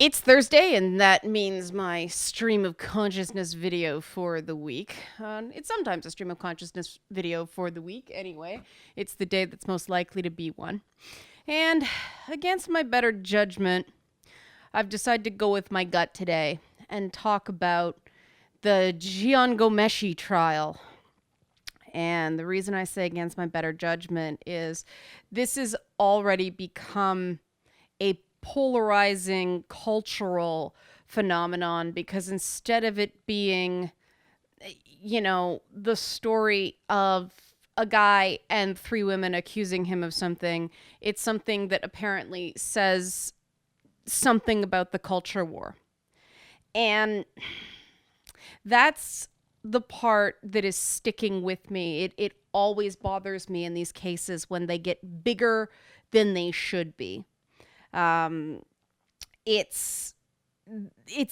It's Thursday, and that means my stream of consciousness video for the week. It's sometimes a stream of consciousness video for the week, anyway. It's the day that's most likely to be one. And against my better judgment, I've decided to go with my gut today and talk about the Jian Ghomeshi trial. And the reason I say against my better judgment is this has already become a polarizing cultural phenomenon, because instead of it being, the story of a guy and three women accusing him of something, it's something that apparently says something about the culture war. And that's the part that is sticking with me. It always bothers me in these cases when they get bigger than they should be. It's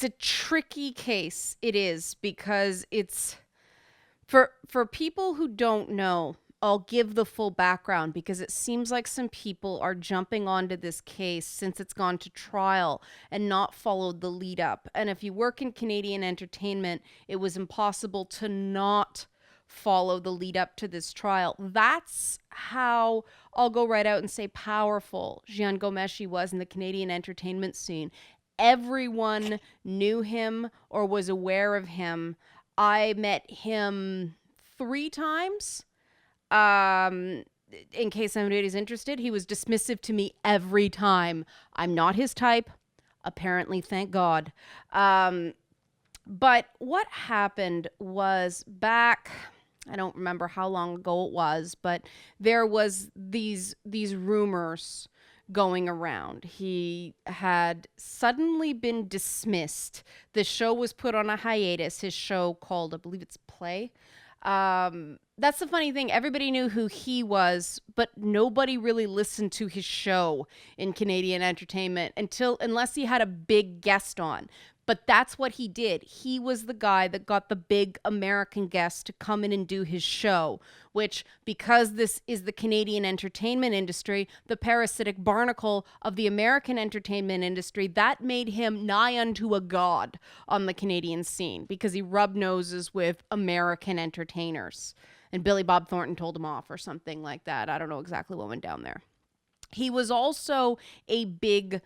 a tricky case. It is, because it's for people who don't know. I'll give the full background, because it seems like some people are jumping onto this case since it's gone to trial and not followed the lead up. And if you work in Canadian entertainment, it was impossible to not follow the lead up to this trial. That's how, I'll go right out and say, powerful Jian Ghomeshi was in the Canadian entertainment scene. Everyone knew him or was aware of him. I met him 3 times. In case anybody's interested, he was dismissive to me every time. I'm not his type, apparently, thank God. But what happened was back, I don't remember how long ago it was, but there was these rumors going around. He had suddenly been dismissed. The show was put on a hiatus. His show called, I believe it's Play. That's the funny thing. Everybody knew who he was, but nobody really listened to his show in Canadian entertainment unless he had a big guest on. But that's what he did. He was the guy that got the big American guest to come in and do his show, which, because this is the Canadian entertainment industry, the parasitic barnacle of the American entertainment industry, that made him nigh unto a god on the Canadian scene, because he rubbed noses with American entertainers. And Billy Bob Thornton told him off or something like that. I don't know exactly what went down there. He was also a big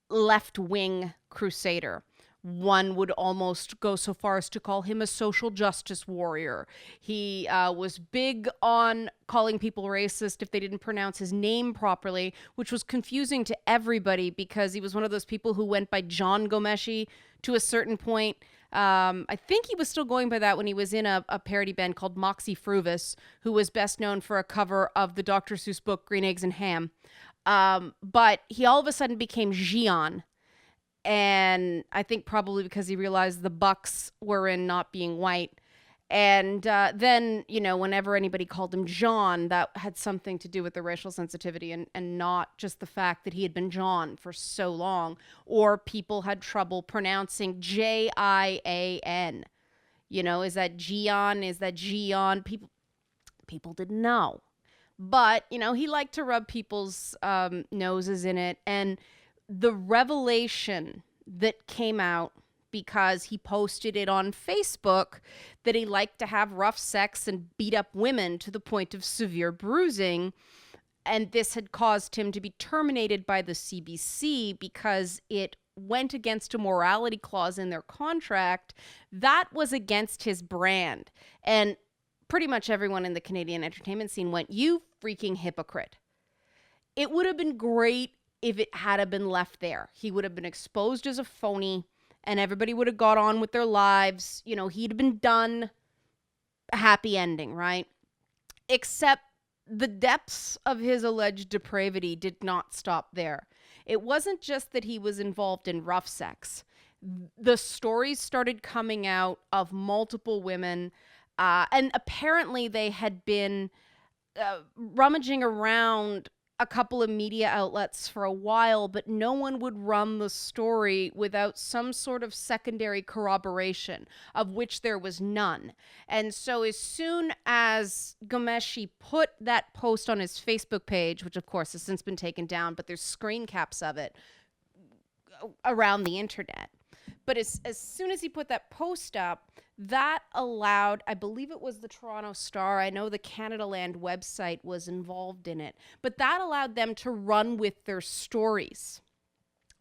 left-wing crusader. One would almost go so far as to call him a social justice warrior. He was big on calling people racist if they didn't pronounce his name properly, which was confusing to everybody, because he was one of those people who went by Jian Ghomeshi to a certain point. I think he was still going by that when he was in a parody band called Moxie Fruvis, who was best known for a cover of the Dr. Seuss book Green Eggs and Ham. But he all of a sudden became Jian. And I think probably because he realized the bucks were in not being white. And then, whenever anybody called him John, that had something to do with the racial sensitivity and not just the fact that he had been John for so long, or people had trouble pronouncing Jian. Is that Gian? Is that Gian? People didn't know. But, he liked to rub people's noses in it. And the revelation that came out because he posted it on Facebook that he liked to have rough sex and beat up women to the point of severe bruising, and this had caused him to be terminated by the CBC because it went against a morality clause in their contract that was against his brand. And pretty much everyone in the Canadian entertainment scene went, "You freaking hypocrite." It would have been great if it had been left there. He would have been exposed as a phony, and everybody would have got on with their lives. He'd have been done. A happy ending, right? Except the depths of his alleged depravity did not stop there. It wasn't just that he was involved in rough sex. The stories started coming out of multiple women, and apparently they had been rummaging around a couple of media outlets for a while, but no one would run the story without some sort of secondary corroboration, of which there was none. And so as soon as Ghomeshi put that post on his Facebook page, which of course has since been taken down, but there's screen caps of it, around the internet. But as soon as he put that post up, that allowed, I believe it was the Toronto Star, I know the Canada Land website was involved in it, but that allowed them to run with their stories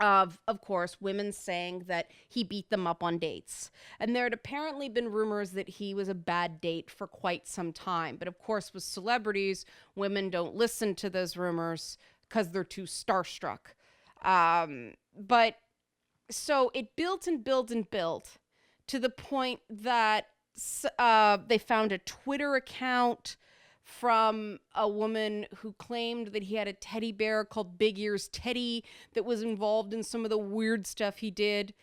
of course, women saying that he beat them up on dates. And there had apparently been rumors that he was a bad date for quite some time. But of course, with celebrities, women don't listen to those rumors because they're too starstruck. But so it built and built and built to the point that they found a Twitter account from a woman who claimed that he had a teddy bear called Big Ears Teddy that was involved in some of the weird stuff he did.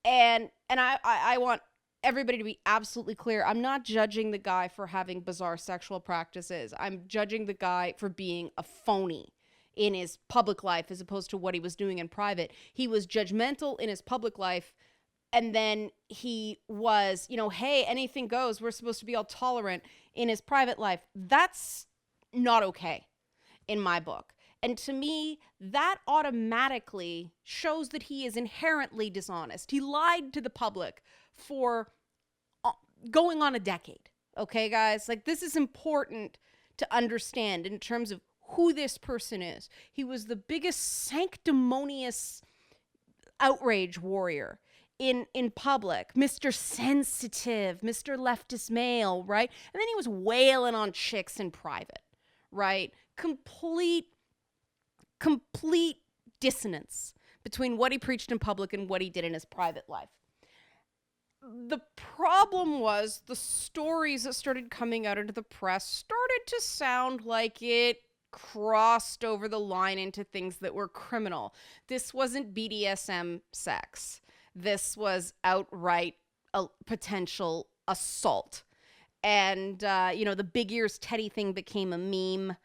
And I want everybody to be absolutely clear. I'm not judging the guy for having bizarre sexual practices. I'm judging the guy for being a phony in his public life as opposed to what he was doing in private. He was judgmental in his public life. And then he was, hey, anything goes. We're supposed to be all tolerant in his private life. That's not okay in my book. And to me, that automatically shows that he is inherently dishonest. He lied to the public for going on a decade. Okay, guys? Like, this is important to understand in terms of who this person is. He was the biggest sanctimonious outrage warrior in public, Mr. Sensitive, Mr. Leftist Male, right? And then he was wailing on chicks in private, right? Complete dissonance between what he preached in public and what he did in his private life. The problem was the stories that started coming out into the press started to sound like it crossed over the line into things that were criminal. This wasn't BDSM sex. This was outright a potential assault. And, the Big Ears Teddy thing became a meme.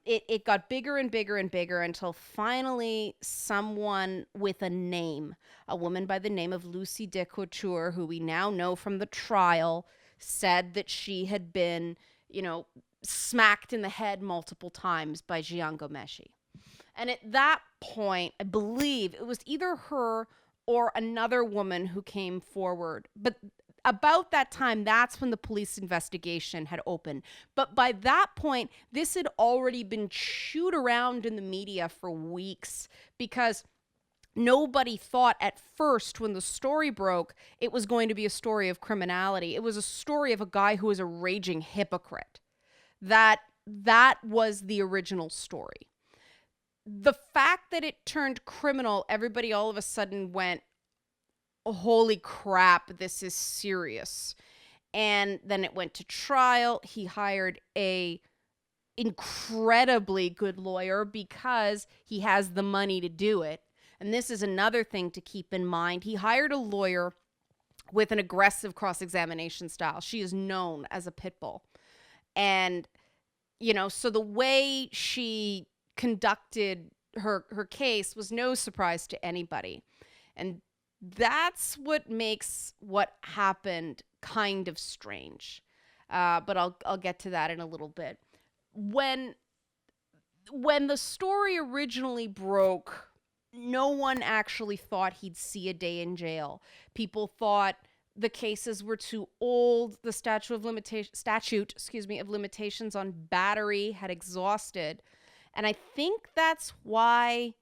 It got bigger and bigger and bigger until finally someone with a name, a woman by the name of Lucy Decouture, who we now know from the trial, said that she had been, smacked in the head multiple times by Jian Ghomeshi. And at that point, I believe it was either her or another woman who came forward. But about that time, that's when the police investigation had opened. But by that point, this had already been chewed around in the media for weeks because nobody thought at first when the story broke, it was going to be a story of criminality. It was a story of a guy who was a raging hypocrite. That was the original story. The fact that it turned criminal, everybody all of a sudden went, holy crap, this is serious. And then it went to trial. He hired a incredibly good lawyer because he has the money to do it. And this is another thing to keep in mind. He hired a lawyer with an aggressive cross-examination style. She is known as a pit bull. And, so the way she conducted her case was no surprise to anybody. And that's what makes what happened kind of strange. But I'll get to that in a little bit. When the story originally broke, no one actually thought he'd see a day in jail. People thought the cases were too old. The statute of limitations on battery had exhausted. And I think that's why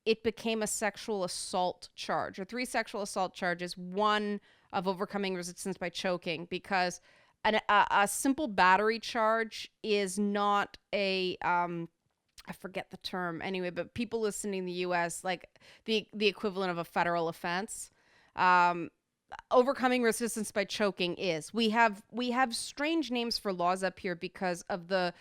it became a sexual assault charge, or 3 sexual assault charges, 1 of overcoming resistance by choking, because a simple battery charge is not a, I forget the term anyway, but people listening in the U.S., like the equivalent of a federal offense. Overcoming resistance by choking is. We have strange names for laws up here because of the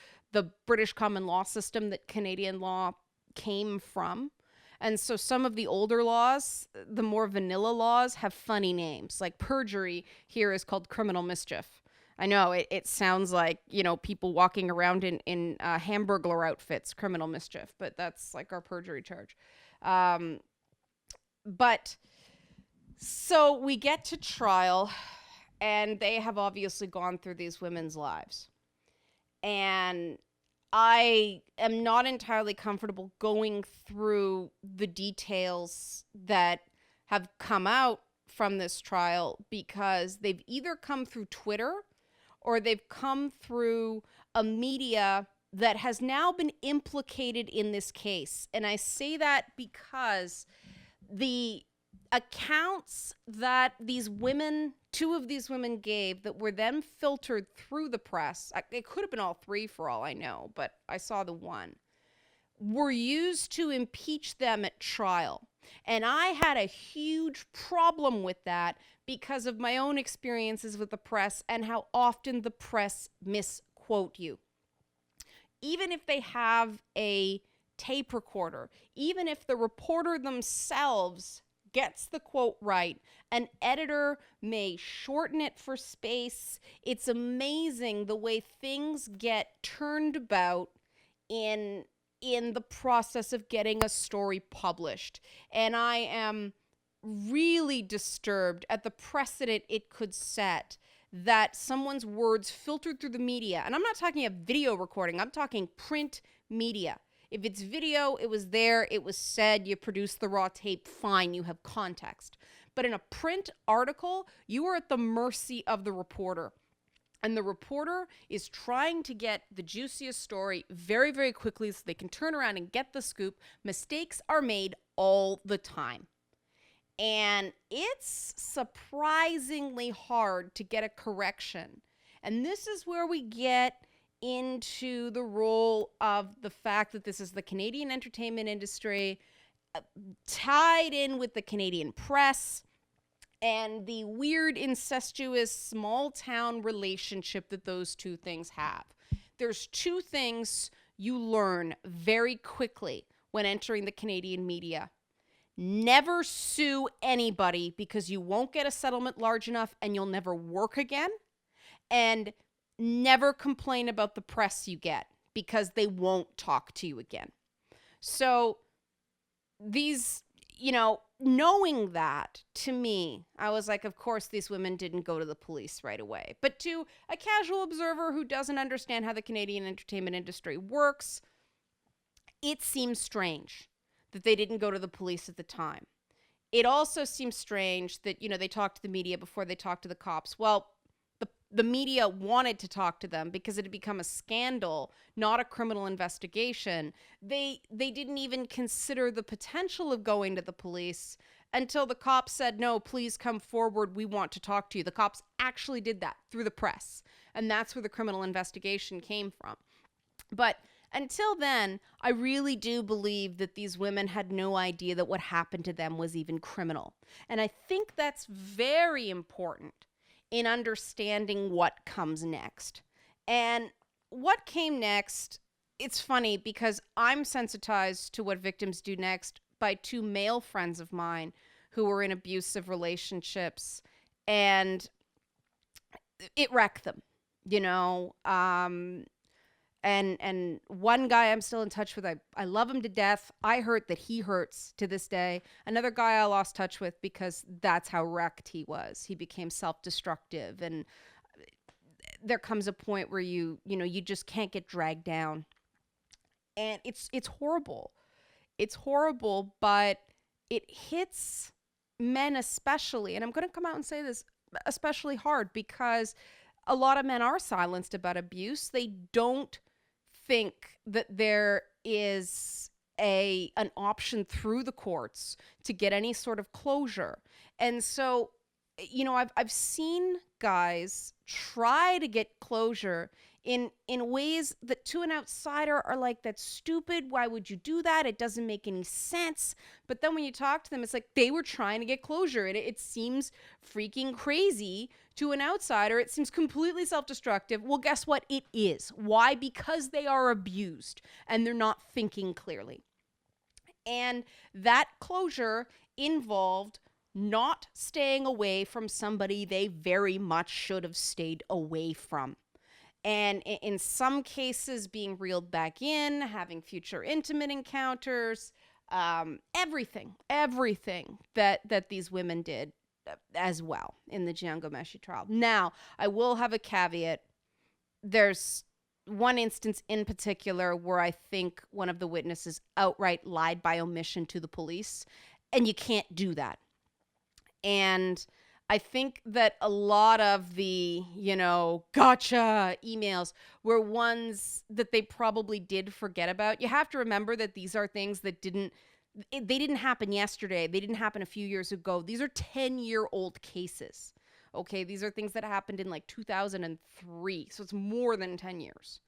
British common law system that Canadian law came from. And so some of the older laws, the more vanilla laws, have funny names. Like perjury here is called criminal mischief. I know it sounds like, people walking around in Hamburglar outfits, criminal mischief, but that's like our perjury charge. But so we get to trial, and they have obviously gone through these women's lives. And I am not entirely comfortable going through the details that have come out from this trial because they've either come through Twitter or they've come through a media that has now been implicated in this case. And I say that because the accounts that these women, two of these women gave that were then filtered through the press, it could have been all three for all I know, but I saw the one, were used to impeach them at trial. And I had a huge problem with that because of my own experiences with the press and how often the press misquote you. Even if they have a tape recorder, even if the reporter themselves gets the quote right, an editor may shorten it for space. It's amazing the way things get turned about in the process of getting a story published. And I am really disturbed at the precedent it could set that someone's words filtered through the media, and I'm not talking a video recording, I'm talking print media. If it's video, it was there, it was said, you produced the raw tape, fine, you have context. But in a print article, you are at the mercy of the reporter. And the reporter is trying to get the juiciest story very, very quickly so they can turn around and get the scoop. Mistakes are made all the time. And it's surprisingly hard to get a correction. And this is where we get into the role of the fact that this is the Canadian entertainment industry tied in with the Canadian press and the weird incestuous small town relationship that those two things have. There's two things you learn very quickly when entering the Canadian media. Never sue anybody because you won't get a settlement large enough and you'll never work again. And never complain about the press you get because they won't talk to you again. So these, knowing that, to me, I was like, of course, these women didn't go to the police right away. But to a casual observer who doesn't understand how the Canadian entertainment industry works, it seems strange that they didn't go to the police at the time. It also seems strange that, they talked to the media before they talked to the cops. Well, the media wanted to talk to them because it had become a scandal, not a criminal investigation. They didn't even consider the potential of going to the police until the cops said, no, please come forward. We want to talk to you. The cops actually did that through the press. And that's where the criminal investigation came from. But until then, I really do believe that these women had no idea that what happened to them was even criminal. And I think that's very important in understanding what comes next. And what came next, it's funny because I'm sensitized to what victims do next by two male friends of mine who were in abusive relationships, and it wrecked them, And one guy I'm still in touch with, I love him to death. I hurt that he hurts to this day. Another guy I lost touch with because that's how wrecked he was. He became self-destructive, and there comes a point where you just can't get dragged down. And it's horrible. It's horrible, but it hits men especially. And I'm going to come out and say this, especially hard, because a lot of men are silenced about abuse. They don't think that there is an option through the courts to get any sort of closure. And so, I've seen guys try to get closure in ways that to an outsider are like, that's stupid. Why would you do that? It doesn't make any sense. But then when you talk to them, it's like they were trying to get closure. And it seems freaking crazy to an outsider. It seems completely self-destructive. Well, guess what? It is. Why? Because they are abused and they're not thinking clearly. And that closure involved not staying away from somebody they very much should have stayed away from. And in some cases, being reeled back in, having future intimate encounters, everything that these women did as well in the Jian Ghomeshi trial. Now, I will have a caveat. There's one instance in particular where I think one of the witnesses outright lied by omission to the police, and you can't do that. And I think that a lot of the, gotcha emails were ones that they probably did forget about. You have to remember that these are things that they didn't happen yesterday. They didn't happen a few years ago. These are 10-year-old cases. Okay, these are things that happened in like 2003. So it's more than 10 years.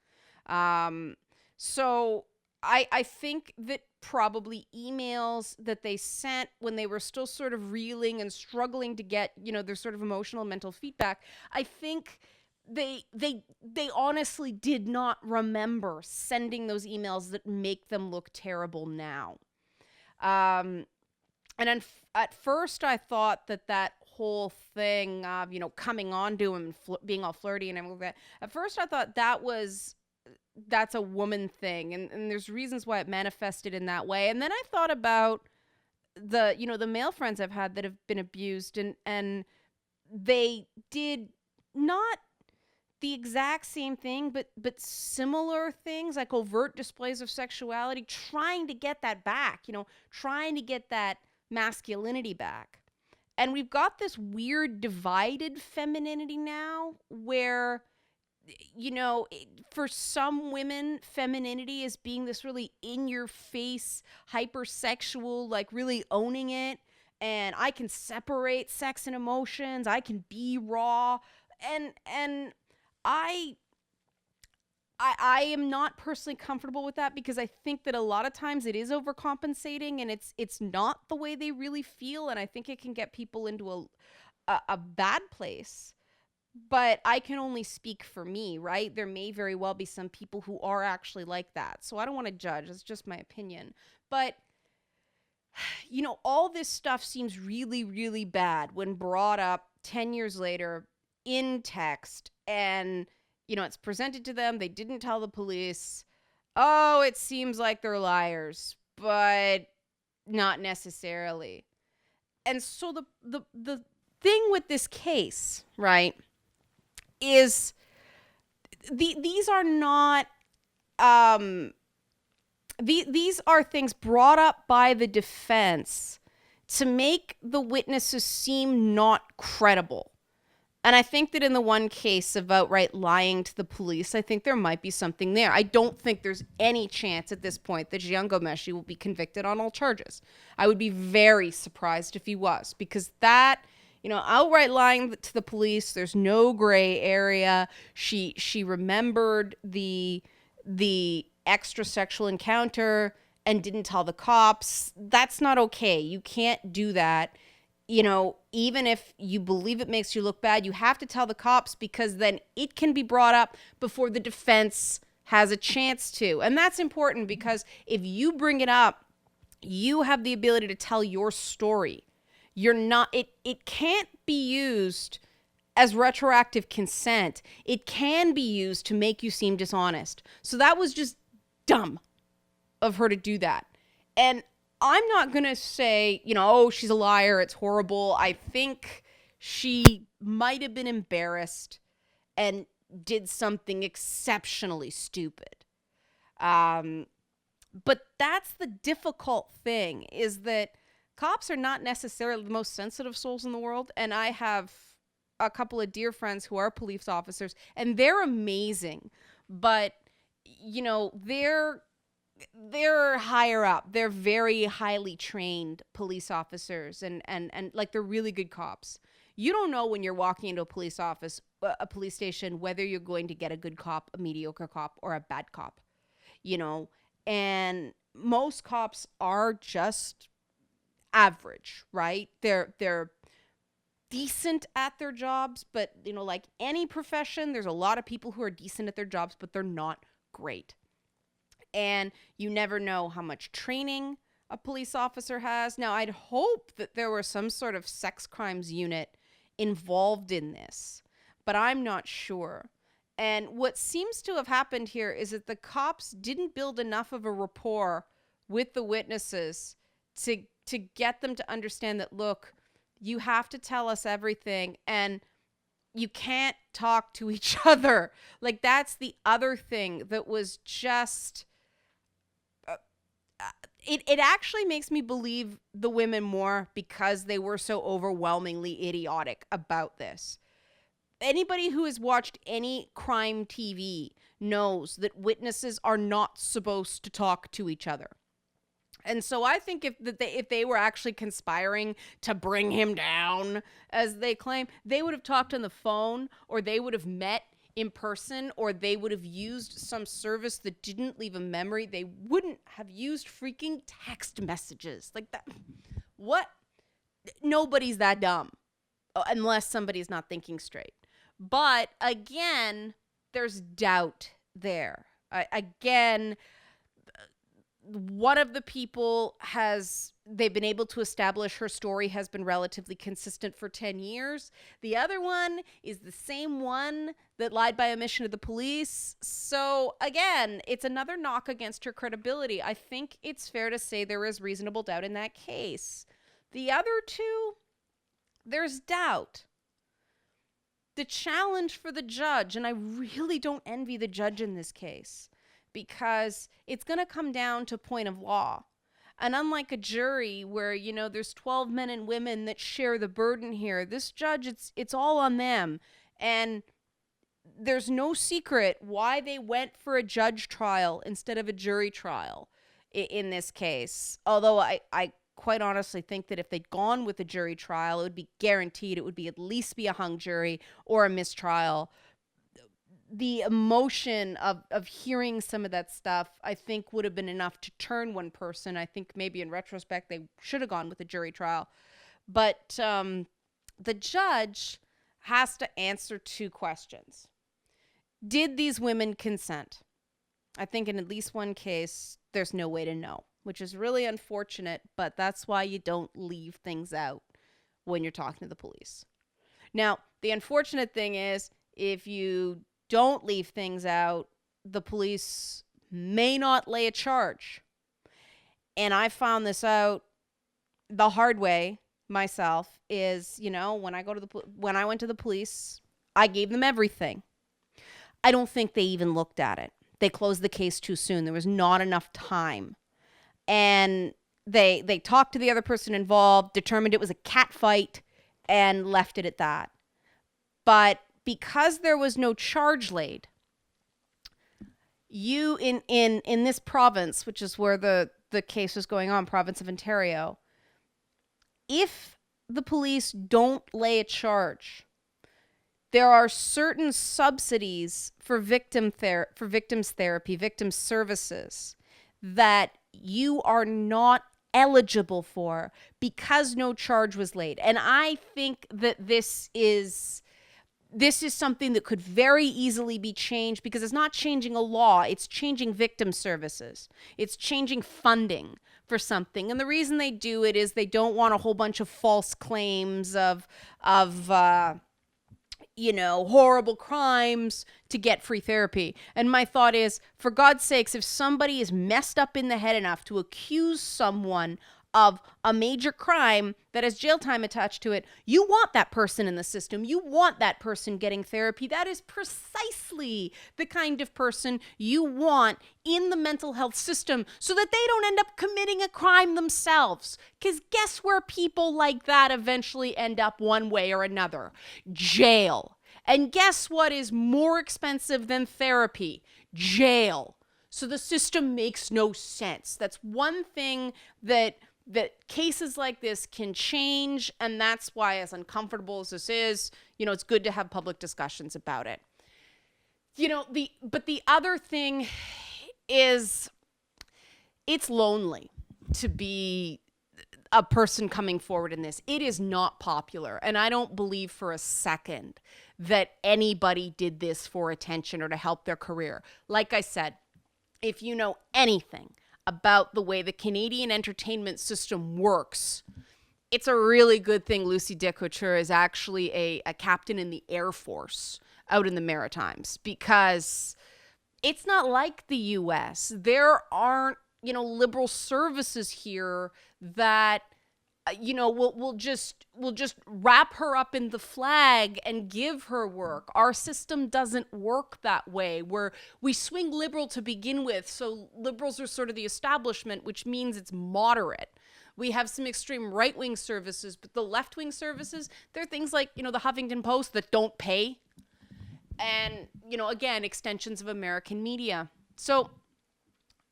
So I think that probably emails that they sent when they were still sort of reeling and struggling to get, their sort of emotional mental feedback, I think they honestly did not remember sending those emails that make them look terrible now. And at first I thought that whole thing of, coming on to him and being all flirty and everything like that. At first I thought that's a woman thing. And there's reasons why it manifested in that way. And then I thought about the male friends I've had that have been abused, and they did not the exact same thing, but similar things, like overt displays of sexuality, trying to get that back, trying to get that masculinity back. And we've got this weird divided femininity now where, for some women, femininity is being this really in-your-face, hypersexual, like really owning it. And I can separate sex and emotions. I can be raw. And I am not personally comfortable with that, because I think that a lot of times it is overcompensating, and it's not the way they really feel, and I think it can get people into a bad place. But I can only speak for me, right? There may very well be some people who are actually like that. So I don't want to judge. It's just my opinion. But, all this stuff seems really, really bad when brought up 10 years later in text, and, it's presented to them. They didn't tell the police. Oh, it seems like they're liars, but not necessarily. And so the thing with this case, right, is these are not these are things brought up by the defense to make the witnesses seem not credible. And I think that in the one case of outright lying to the police, I think there might be something there. I don't think there's any chance at this point that Jian Ghomeshi will be convicted on all charges. I would be very surprised if he was, because that, outright lying to the police, there's no gray area. She remembered the extra sexual encounter and didn't tell the cops. That's not okay. You can't do that. Even if you believe it makes you look bad, you have to tell the cops, because then it can be brought up before the defense has a chance to. And that's important, because if you bring it up, you have the ability to tell your story. It can't be used as retroactive consent. It can be used to make you seem dishonest. So that was just dumb of her to do that. And I'm not going to say, oh, she's a liar, it's horrible. I think she might have been embarrassed and did something exceptionally stupid. But that's the difficult thing, is that cops are not necessarily the most sensitive souls in the world. And I have a couple of dear friends who are police officers, and they're amazing. But, they're higher up. They're very highly trained police officers, and like, they're really good cops. You don't know when you're walking into a police station, whether you're going to get a good cop, a mediocre cop, or a bad cop, and most cops are just average, right? They're decent at their jobs, but like any profession, there's a lot of people who are decent at their jobs, but they're not great. And you never know how much training a police officer has. Now, I'd hope that there were some sort of sex crimes unit involved in this, but I'm not sure. And what seems to have happened here is that the cops didn't build enough of a rapport with the witnesses to get them to understand that, look, you have to tell us everything. And you can't talk to each other. Like, that's the other thing that was just it actually makes me believe the women more because they were so overwhelmingly idiotic about this. Anybody who has watched any crime TV knows that witnesses are not supposed to talk to each other. And so I think if they were actually conspiring to bring him down, as they claim, they would have talked on the phone, or they would have met in person, or they would have used some service that didn't leave a memory. They wouldn't have used freaking text messages like that. What? Nobody's that dumb, unless somebody's not thinking straight. But again, there's doubt there. Again, one of the people they've been able to establish her story has been relatively consistent for 10 years. The other one is the same one that lied by omission to the police. So again, it's another knock against her credibility. I think it's fair to say there is reasonable doubt in that case. The other two, there's doubt. The challenge for the judge, and I really don't envy the judge in this case, because it's going to come down to point of law. And unlike a jury where, there's 12 men and women that share the burden here, this judge, it's all on them. And there's no secret why they went for a judge trial instead of a jury trial in this case. Although I quite honestly think that if they'd gone with a jury trial, it would be guaranteed it would be at least be a hung jury or a mistrial. The emotion of hearing some of that stuff, I think, would have been enough to turn one person. I think maybe in retrospect, they should have gone with a jury trial. But the judge has to answer two questions. Did these women consent? I think in at least one case, there's no way to know, which is really unfortunate, but that's why you don't leave things out when you're talking to the police. Now, the unfortunate thing is, if you don't leave things out, the police may not lay a charge. And I found this out the hard way myself is, when I went to the police, I gave them everything. I don't think they even looked at it. They closed the case too soon. There was not enough time. And they talked to the other person involved, determined it was a cat fight, and left it at that. But because there was no charge laid, you in this province, which is where the case was going on, province of Ontario, if the police don't lay a charge, there are certain subsidies for victims therapy, victim services that you are not eligible for because no charge was laid. And I think that this is something that could very easily be changed, because it's not changing a law, it's changing victim services. It's changing funding for something. And the reason they do it is they don't want a whole bunch of false claims of horrible crimes to get free therapy. And my thought is, for God's sakes, if somebody is messed up in the head enough to accuse someone of a major crime that has jail time attached to it, you want that person in the system. You want that person getting therapy. That is precisely the kind of person you want in the mental health system, so that they don't end up committing a crime themselves. Because guess where people like that eventually end up one way or another? Jail. And guess what is more expensive than therapy? Jail. So the system makes no sense. That's one thing that cases like this can change, and that's why, as uncomfortable as this is, it's good to have public discussions about it. But the other thing is, it's lonely to be a person coming forward in this. It is not popular, and I don't believe for a second that anybody did this for attention or to help their career. Like I said, if you know anything about the way the Canadian entertainment system works, it's a really good thing Lucy Découture is actually a captain in the Air Force out in the Maritimes, because it's not like the US. There aren't, liberal services here that we'll just wrap her up in the flag and give her work. Our system doesn't work that way. We swing liberal to begin with, so liberals are sort of the establishment, which means it's moderate. We have some extreme right-wing services, but the left-wing services, they're things like, the Huffington Post that don't pay. And, again, extensions of American media. So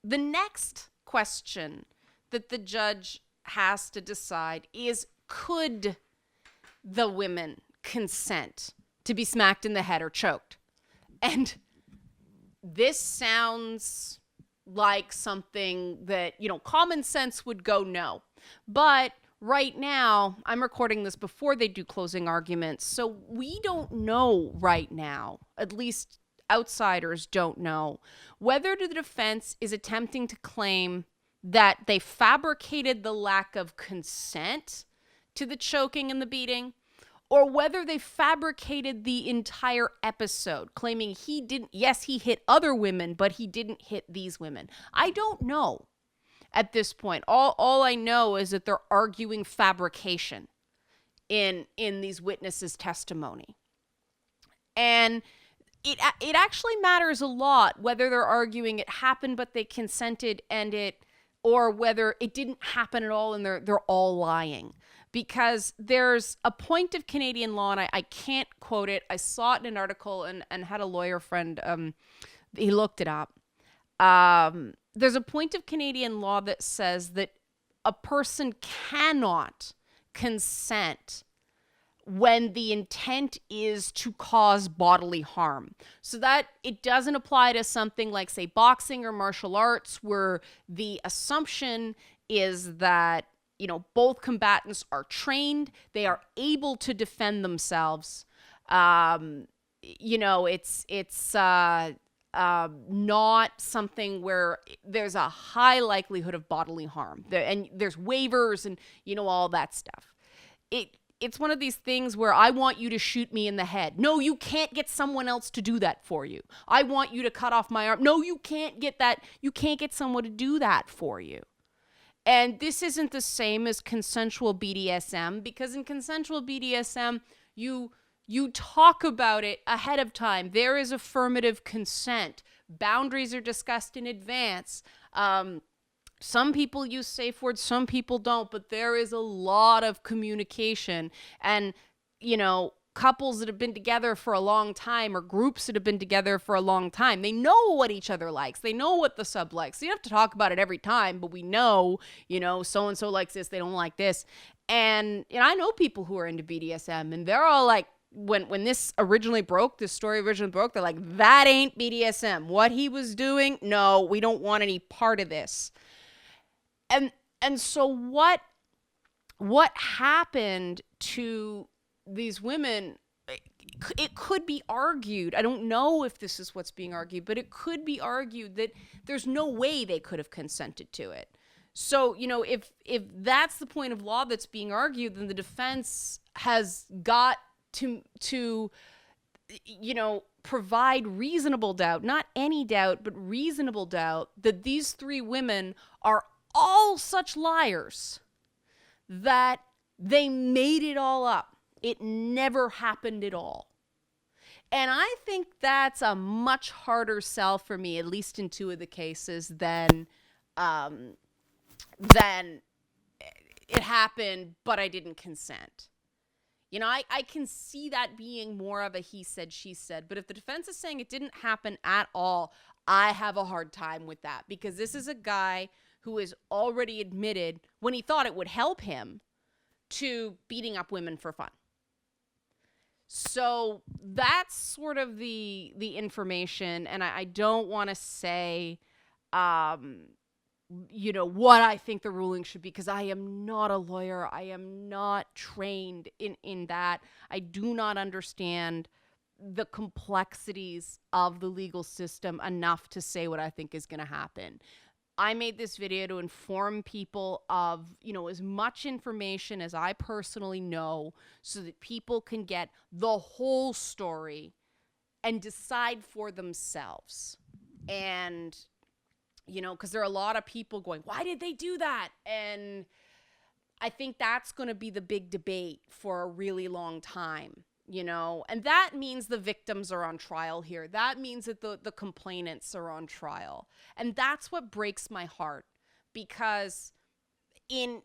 the next question that the judge has to decide is, could the women consent to be smacked in the head or choked? And this sounds like something that, common sense would go no. But right now, I'm recording this before they do closing arguments, so we don't know right now, at least outsiders don't know, whether the defense is attempting to claim that they fabricated the lack of consent to the choking and the beating, or whether they fabricated the entire episode, claiming he hit other women, but he didn't hit these women. I don't know at this point. All I know is that they're arguing fabrication in these witnesses' testimony. And it actually matters a lot whether they're arguing it happened but they consented or whether it didn't happen at all and they're all lying. Because there's a point of Canadian law, and I can't quote it. I saw it in an article and had a lawyer friend, he looked it up. There's a point of Canadian law that says that a person cannot consent when the intent is to cause bodily harm. So that it doesn't apply to something like, say, boxing or martial arts, where the assumption is that, both combatants are trained, they are able to defend themselves. It's not something where there's a high likelihood of bodily harm. And there's waivers and, all that stuff. It's one of these things where I want you to shoot me in the head. No, you can't get someone else to do that for you. I want you to cut off my arm. No, you can't get that. You can't get someone to do that for you. And this isn't the same as consensual BDSM, because in consensual BDSM, you talk about it ahead of time. There is affirmative consent. Boundaries are discussed in advance. Some people use safe words, some people don't, but there is a lot of communication. And, couples that have been together for a long time, or groups that have been together for a long time, they know what each other likes. They know what the sub likes. So you don't have to talk about it every time, but we know, so-and-so likes this, they don't like this. And, I know people who are into BDSM, and they're all like, when this story originally broke, they're like, that ain't BDSM. What he was doing, no, we don't want any part of this. And so what happened to these women, it could be argued, I don't know if this is what's being argued, but it could be argued that there's no way they could have consented to it. So, if that's the point of law that's being argued, then the defense has got to provide reasonable doubt, not any doubt, but reasonable doubt, that these three women are all such liars that they made it all up. It never happened at all. And I think that's a much harder sell for me, at least in two of the cases, than it happened, but I didn't consent. I can see that being more of a he said, she said. But if the defense is saying it didn't happen at all, I have a hard time with that, because this is a guy who is already admitted, when he thought it would help him, to beating up women for fun. So that's sort of the information, and I don't want to say, what I think the ruling should be, because I am not a lawyer. I am not trained in that. I do not understand the complexities of the legal system enough to say what I think is going to happen. I made this video to inform people of, as much information as I personally know, so that people can get the whole story and decide for themselves. And, because there are a lot of people going, why did they do that? And I think that's going to be the big debate for a really long time, you know, and that means the victims are on trial here. That means that the complainants are on trial. And that's what breaks my heart, because in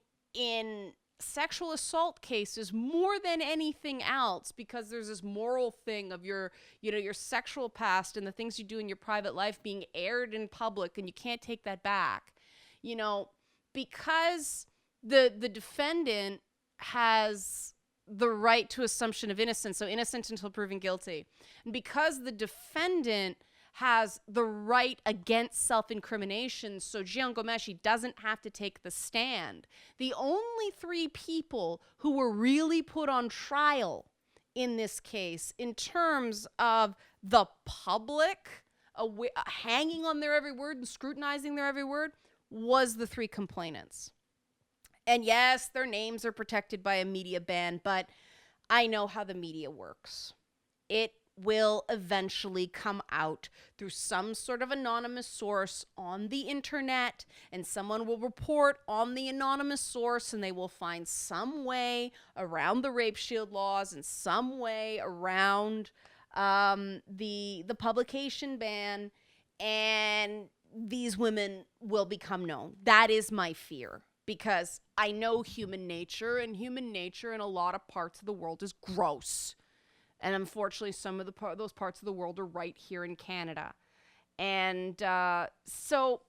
sexual assault cases, more than anything else, because there's this moral thing of your, you know, your sexual past and the things you do in your private life being aired in public, and you can't take that back, you know, because the defendant has the right to assumption of innocence, so innocent until proven guilty, and because the defendant has the right against self-incrimination, so Jian Ghomeshi doesn't have to take the stand. The only three people who were really put on trial in this case, in terms of the public hanging on their every word and scrutinizing their every word, was the three complainants. And yes, their names are protected by a media ban, but I know how the media works. It will eventually come out through some sort of anonymous source on the internet, and someone will report on the anonymous source, and they will find some way around the rape shield laws and some way around the publication ban, and these women will become known. That is my fear, because I know human nature, and human nature in a lot of parts of the world is gross. And unfortunately, some of those parts of the world are right here in Canada. And so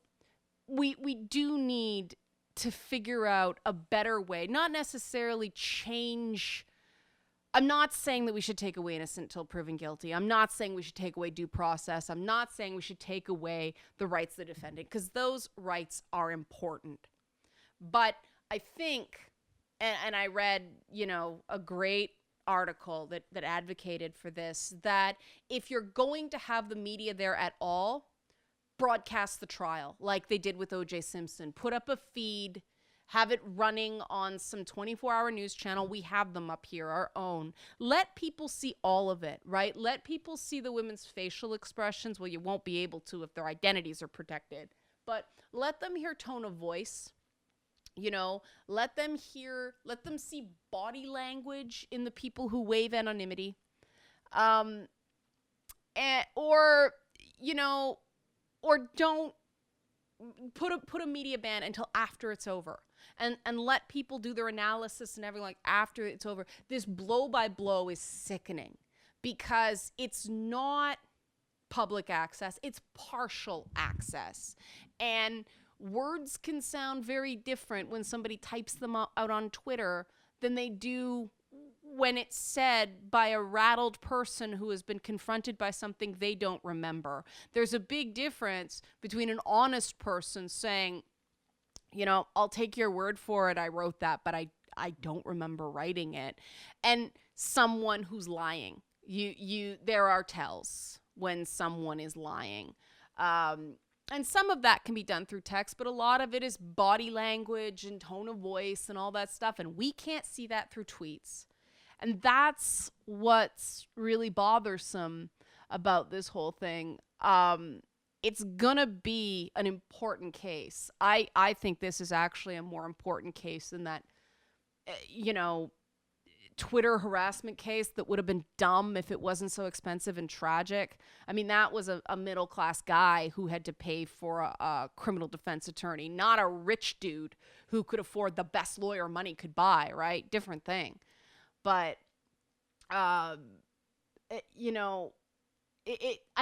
we do need to figure out a better way, not necessarily change. I'm not saying that we should take away innocent until proven guilty. I'm not saying we should take away due process. I'm not saying we should take away the rights of the defendant, because those rights are important. But I think, and I read, you know, a great article that advocated for this, that if you're going to have the media there at all, broadcast the trial like they did with O.J. Simpson. Put up a feed, have it running on some 24-hour news channel. We have them up here, our own. Let people see all of it, right? Let people see the women's facial expressions. Well, you won't be able to if their identities are protected, but let them hear tone of voice. You know, let them see body language in the people who waive anonymity. Or don't put a media ban until after it's over. And let people do their analysis and everything like after it's over. This blow by blow is sickening, because it's not public access, it's partial access. And words can sound very different when somebody types them out on Twitter than they do when it's said by a rattled person who has been confronted by something they don't remember. There's a big difference between an honest person saying, you know, I'll take your word for it, I wrote that, but I don't remember writing it, and someone who's lying. There are tells when someone is lying. And some of that can be done through text, but a lot of it is body language and tone of voice and all that stuff. And we can't see that through tweets. And that's what's really bothersome about this whole thing. It's going to be an important case. I think this is actually a more important case than that, Twitter harassment case that would have been dumb if it wasn't so expensive and tragic. I mean, that was a middle-class guy who had to pay for a criminal defense attorney, not a rich dude who could afford the best lawyer money could buy, right? Different thing. But, I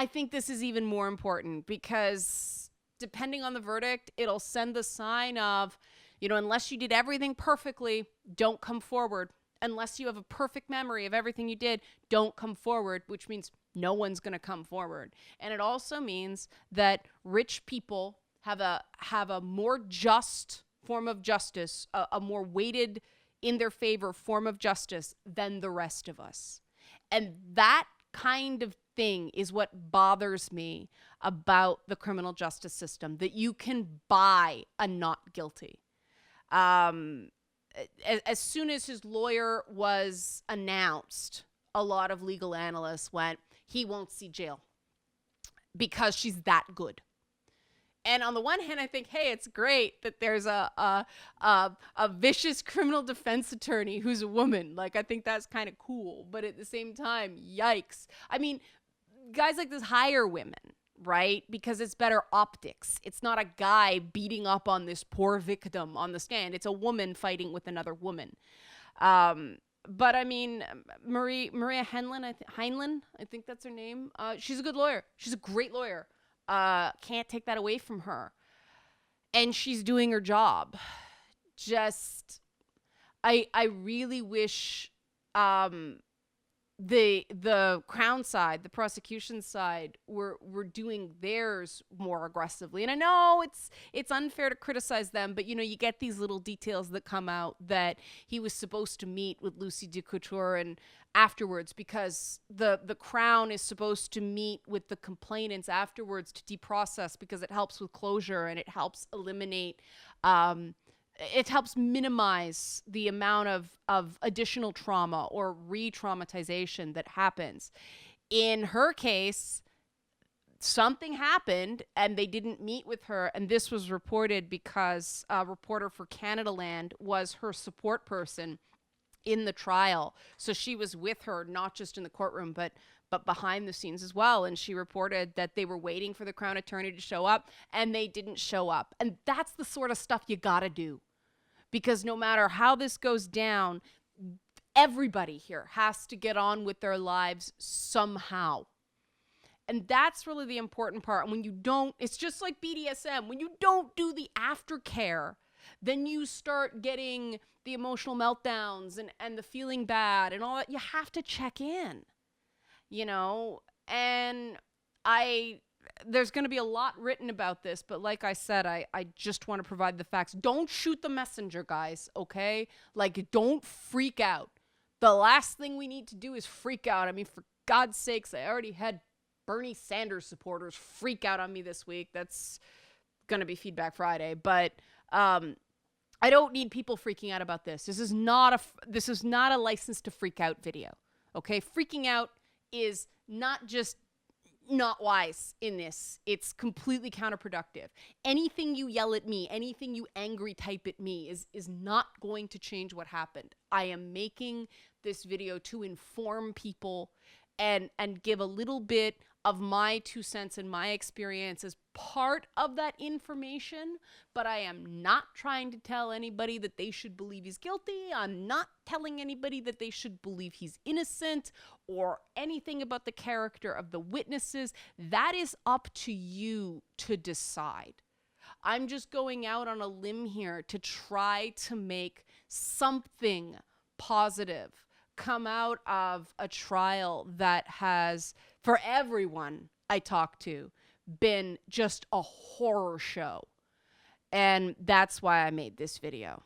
think this is even more important, because depending on the verdict, it'll send the sign of, unless you did everything perfectly, don't come forward. Unless you have a perfect memory of everything you did, don't come forward, which means no one's going to come forward. And it also means that rich people have a more just form of justice, a more weighted in their favor form of justice than the rest of us. And that kind of thing is what bothers me about the criminal justice system, that you can buy a not guilty. As soon as his lawyer was announced, a lot of legal analysts went, he won't see jail because she's that good. And on the one hand, I think, hey, it's great that there's a vicious criminal defense attorney who's a woman. Like, I think that's kind of cool. But at the same time, yikes. I mean, guys like this hire women, right? Because it's better optics. It's not a guy beating up on this poor victim on the stand. It's a woman fighting with another woman. But I mean, Maria Heinlein, I think that's her name. She's a good lawyer. She's a great lawyer. Can't take that away from her. And she's doing her job. Just, I really wish, the Crown side, the prosecution side, were doing theirs more aggressively. And I know it's unfair to criticize them, but you get these little details that come out that he was supposed to meet with Lucy Ducouture and afterwards, because the Crown is supposed to meet with the complainants afterwards to deprocess, because it helps with closure and it helps eliminate it helps minimize the amount of additional trauma or re-traumatization that happens. In her case, something happened and they didn't meet with her. And this was reported because a reporter for Canadaland was her support person in the trial. So she was with her, not just in the courtroom, but behind the scenes as well. And she reported that they were waiting for the Crown attorney to show up and they didn't show up. And that's the sort of stuff you gotta do. Because no matter how this goes down, everybody here has to get on with their lives somehow. And that's really the important part. And when you don't, it's just like BDSM. When you don't do the aftercare, then you start getting the emotional meltdowns and the feeling bad and all that. You have to check in, and there's going to be a lot written about this, but like I said, I just want to provide the facts. Don't shoot the messenger, guys, okay? Like, don't freak out. The last thing we need to do is freak out. I mean, for God's sakes, I already had Bernie Sanders supporters freak out on me this week. That's going to be Feedback Friday, but I don't need people freaking out about this. This is not a license to freak out video, okay? Freaking out is not just not wise in this. It's completely counterproductive. Anything you yell at me, anything you angry type at me is not going to change what happened. I am making this video to inform people and give a little bit of my 2 cents and my experience as part of that information, but I am not trying to tell anybody that they should believe he's guilty. I'm not telling anybody that they should believe he's innocent or anything about the character of the witnesses. That is up to you to decide. I'm just going out on a limb here to try to make something positive come out of a trial that has, for everyone I talk to, been just a horror show. And that's why I made this video.